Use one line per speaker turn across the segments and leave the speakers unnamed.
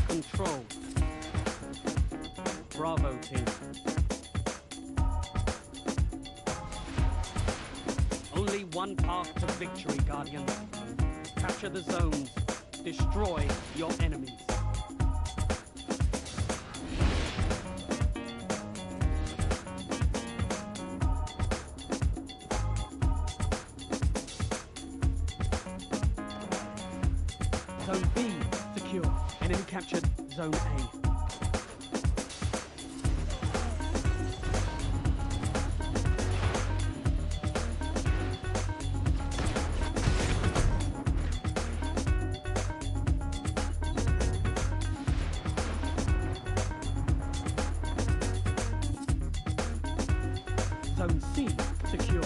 Control. Bravo team. Only one path to victory, Guardians. Capture the zones. Destroy your enemies. Zone B secure. Enemy captured Zone A. Zone C secure.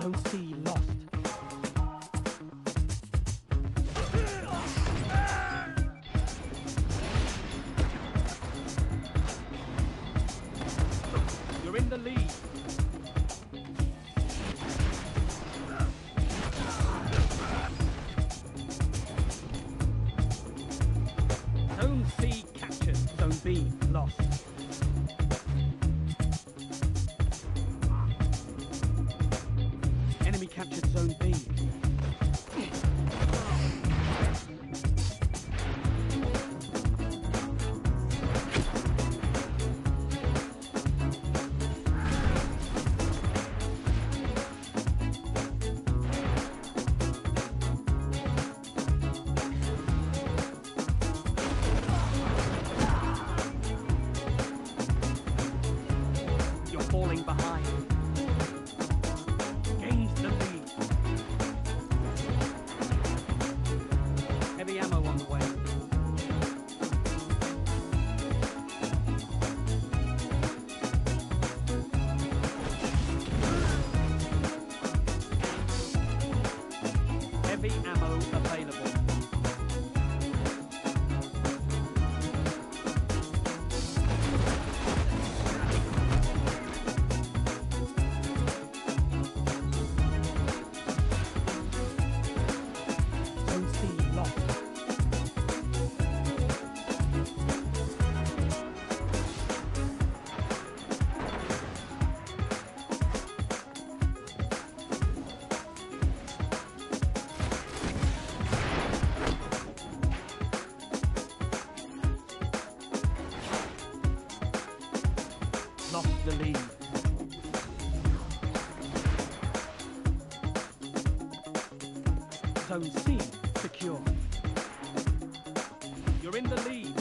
Zone C lost. You're in the lead. Zone C captured. Zone B lost. Enemy captured Zone B. You're falling behind. Gains the lead. Heavy ammo on the way. Heavy ammo available. Zone C lost. Lost the lead. Zone C secure. You're in the lead.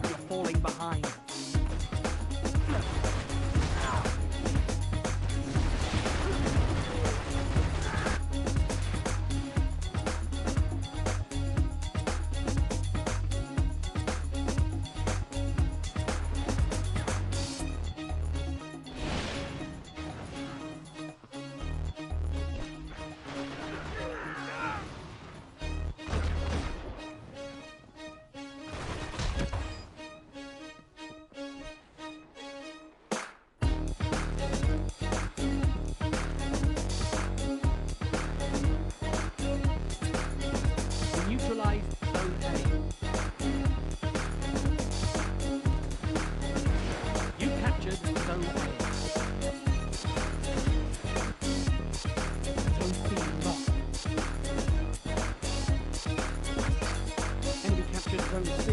You're falling behind. Neutralize Zone A. You captured Zone A. Zone C lost. Enemy captured Zone C.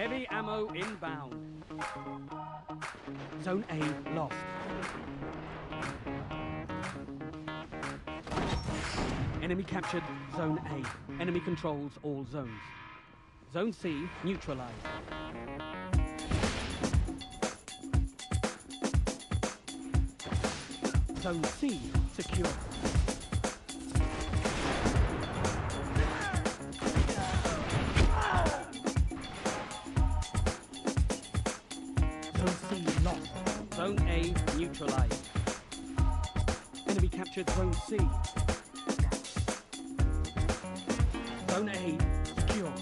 Heavy ammo inbound. Zone A lost. Enemy captured Zone A. Enemy controls all zones. Zone C neutralized. Zone C secure. Zone C lost. Zone A neutralized. Enemy captured Zone C. Zone A secure.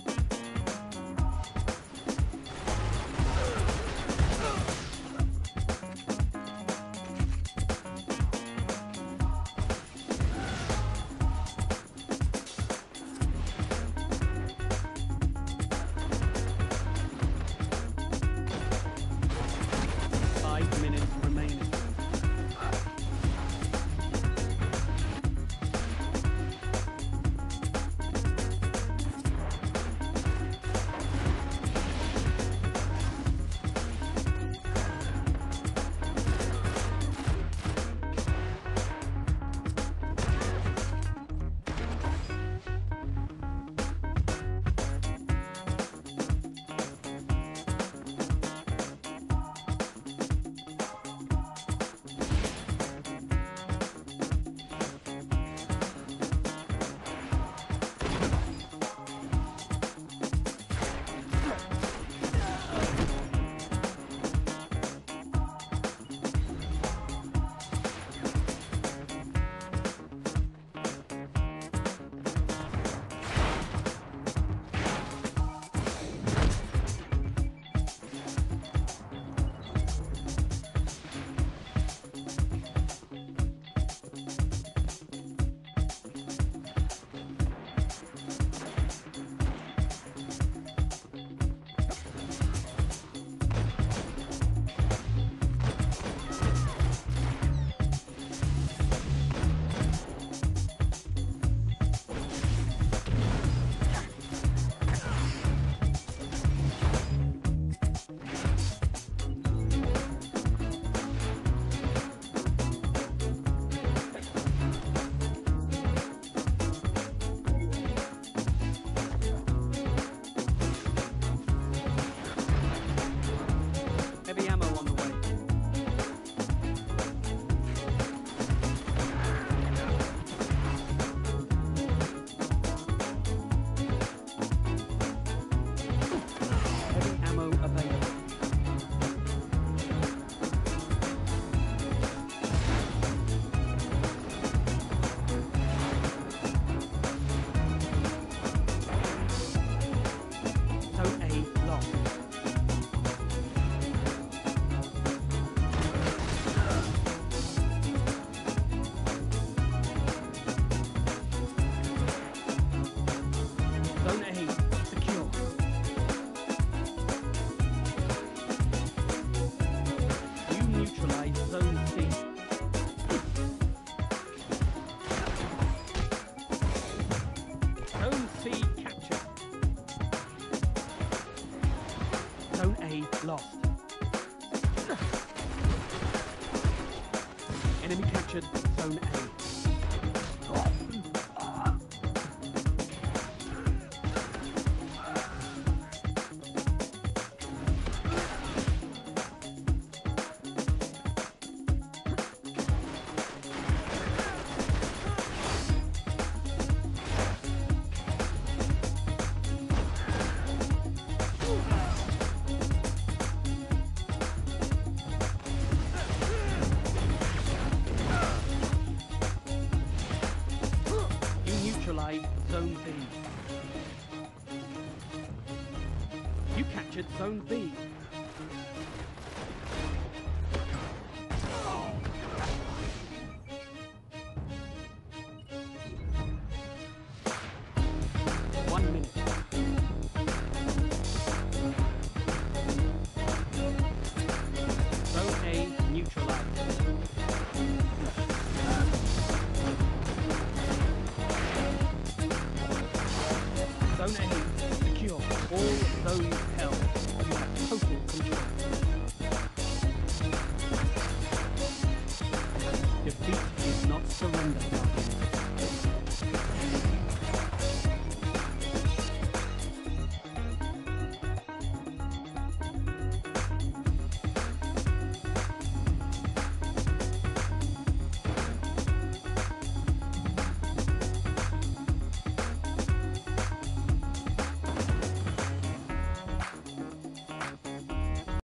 lost. Enemy captured Zone A. Zone B. You captured Zone B. One minute. Zone A neutralized. Zone A secure. All zones held.